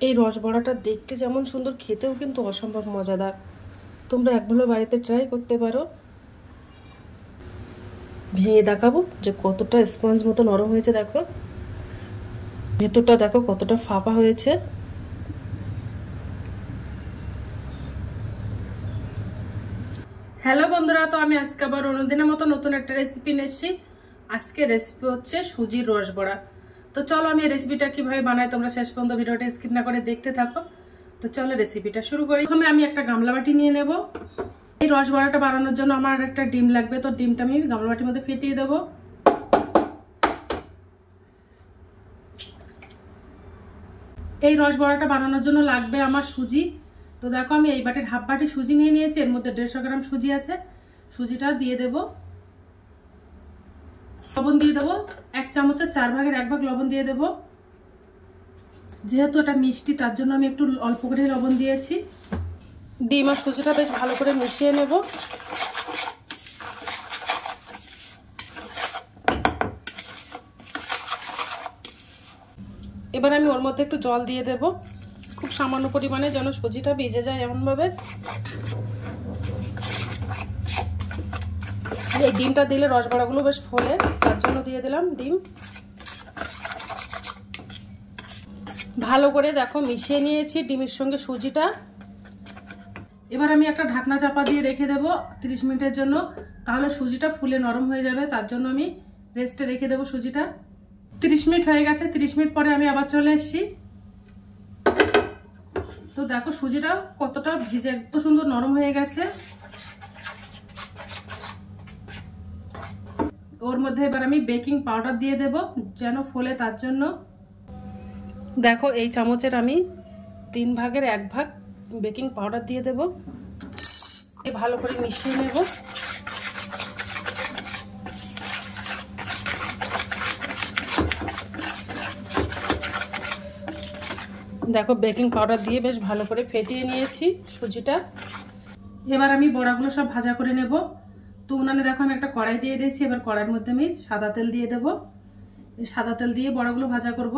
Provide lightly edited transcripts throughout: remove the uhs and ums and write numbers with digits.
এই রসবড়াটা দেখতে যেমন সুন্দর, খেতেও কিন্তু অসম্ভব মজাদার। তোমরা একবার বাড়িতে ট্রাই করতে পারো। ভেঙে দেখাবো যে কতটা স্পঞ্জ মতো নরম হয়েছে। দেখো ভেতরটা, দেখো কতটা ফাঁপা হয়েছে। হ্যালো বন্ধুরা, তো আমি আজকে আবার অন্যদিনের মতো নতুন একটা রেসিপি নিয়ে এসেছি। আজকে রেসিপি হচ্ছে সুজির রসবড়া। তো চলো আমি এই রেসিপিটা কিভাবে বানাই তোমরা শেষ পর্যন্ত ভিডিওটা স্কিপ না করে দেখতে থাকো। তো চলো রেসিপিটা শুরু করি। প্রথমে আমি একটা গামলা বাটি নিয়ে নেব। এই রসবড়াটা বানানোর জন্য আমার একটা ডিম লাগবে, তো ডিমটা আমি গামলা বাটির মধ্যে ফেটিয়ে দেবো। এই রসবড়াটা বানানোর জন্য লাগবে আমার সুজি। তো দেখো আমি এই বাটির হাফ বাটি সুজি নিয়ে নিয়েছি, এর মধ্যে 150 গ্রাম সুজি আছে। সুজিটা দিয়ে দেব। লবণ দিয়ে দেবো, 1 চামচের 4 ভাগের 1 ভাগ লবণ দিয়ে দেব। যেহেতু এটা মিষ্টি তার জন্য আমি একটু অল্প করে লবণ দিয়েছি। ডিম আর সুজিটা বেশ ভালো করে মিশিয়ে নেব। এবার আমি ওর মধ্যে একটু জল দিয়ে দেব, খুব সামান্য পরিমাণে, যেন সুজিটা ভিজে যায় এমনভাবে। এই ডিমটা দিলে রসবড়াগুলো বেশ ফোলে, তার জন্য দিয়ে দিলাম ডিম। ভালো করে দেখো মিশিয়ে নিয়েছি ডিমের সঙ্গে সুজিটা। এবার আমি একটা ঢাকনা চাপা দিয়ে রেখে দেবো 30 মিনিটের জন্য, তাহলে সুজিটা ফুলে নরম হয়ে যাবে। তার জন্য আমি রেস্টে রেখে দেবো সুজিটা। 30 মিনিট হয়ে গেছে। 30 মিনিট পরে আমি আবার চলে এসেছি। তো দেখো সুজিটা কতটা ভিজে, এত সুন্দর নরম হয়ে গেছে। ওর মধ্যে এবার আমি বেকিং পাউডার দিয়ে দেব, যেন ফোলে তার জন্য। দেখো এই চামচের আমি 3 ভাগের 1 ভাগ বেকিং পাউডার দিয়ে দেব। ভালো করে মিশিয়ে নেব। দেখো বেকিং পাউডার দিয়ে বেশ ভালো করে ফেটিয়ে নিয়েছি সুজিটা। এবার আমি বড়াগুলো সব ভাজা করে নেব। তো উনানে দেখো আমি একটা কড়াই দিয়ে দিয়েছি। এবার কড়াইয়ের মধ্যে আমি সাদা তেল দিয়ে দেব। এই সাদা তেল দিয়ে বড়াগুলো ভাজা করব।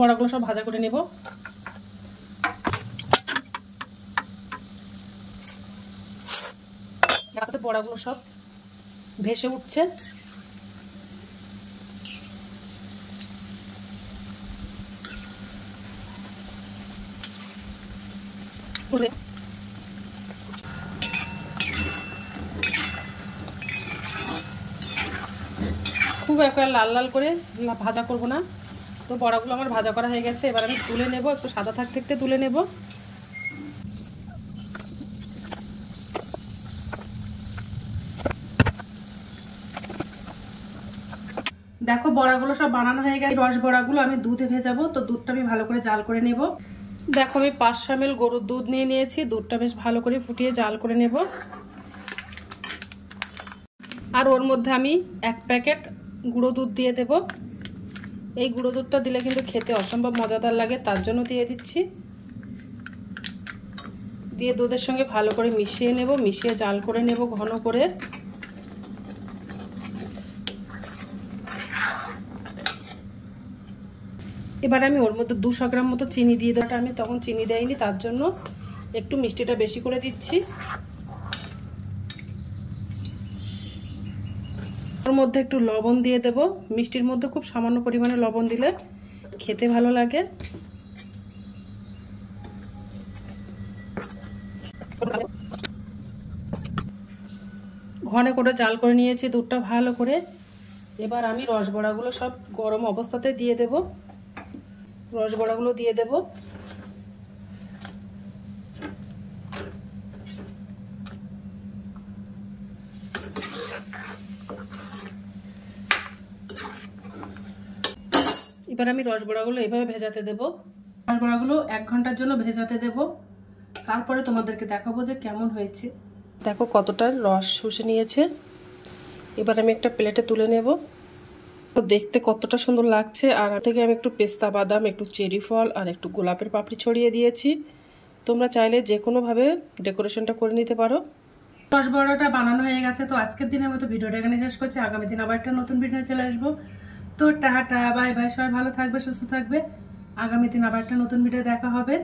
বড়াগুলো সব ভাজা করে নেব। আস্তে বড়াগুলো সব ভেসে উঠছে। খুব একটা লাল লাল করে ভাজা করব না। তো বড়াগুলো আমার ভাজা করা হয়ে গেছে। এবার আমি তুলে নেব, একটু সাদা থাকতে তুলে নেব। দেখো বড়াগুলো সব বানানো হয়ে গেছে। রস বড়াগুলো আমি দুধে ভেজাবো, তো দুধটা আমি ভালো করে জাল করে নেব। দেখো আমি 500 ml গরুর দুধ নিয়ে নিয়েছি। দুধটা বেশ ভালো করে ফুটিয়ে জাল করে নেব। আর ওর মধ্যে আমি 1 প্যাকেট গুঁড়ো দুধ দিয়ে দেব। এই গুঁড়ো দুধটা দিলে কিন্তু খেতে অসম্ভব মজাদার লাগে, তার জন্য দিয়ে দিচ্ছি। দিয়ে দুধের সঙ্গে ভালো করে মিশিয়ে নেব, মিশিয়ে জাল করে নেব ঘন করে। এবার আমি ওর মধ্যে 200 গ্রাম মতো চিনি দিয়ে দেবো। আমি তখন চিনি দেইনি, তার জন্য একটু মিষ্টিটা বেশি করে দিচ্ছি। ওর মধ্যে একটু লবণ দিয়ে দেব। মিষ্টির মধ্যে খুব সামান্য পরিমাণে লবণ দিলে খেতে ভালো লাগে। ঘন করে জাল করে নিয়েছি দুধটা ভালো করে। এবার আমি রসবড়াগুলো সব গরম অবস্থাতে দিয়ে দেব। রসবড়াগুলো দিয়ে দেব। এবার আমি রসবড়াগুলো এভাবে ভেজাতে দেব। রসবড়াগুলো 1 ঘন্টার জন্য ভেজাতে দেব। তারপরে তোমাদেরকে দেখাবো যে কেমন হয়েছে। দেখো কতটা রস শুষে নিয়েছে। এবার আমি একটা প্লেটে তুলে নেব। দেখতে কতটা সুন্দর লাগছে। আর থেকে আমি একটু পেস্তা বাদাম, একটু চেরি ফল আর একটু গোলাপের পাপড়ি ছড়িয়ে দিয়েছি। তোমরা চাইলে যে কোনোভাবে ডেকোরেশনটা করে নিতে পারো। রসবড়াটা বানানো হয়ে গেছে। তো আজকের দিনের মতো ভিডিওটা এখানে শেষ করছি। আগামী দিন আবার একটা নতুন ভিডিও চলে আসবো। তো টাটা, বাই বাই, সবাই ভালো থাকবে, সুস্থ থাকবে। আগামী দিন আবার একটা নতুন ভিডিও দেখা হবে।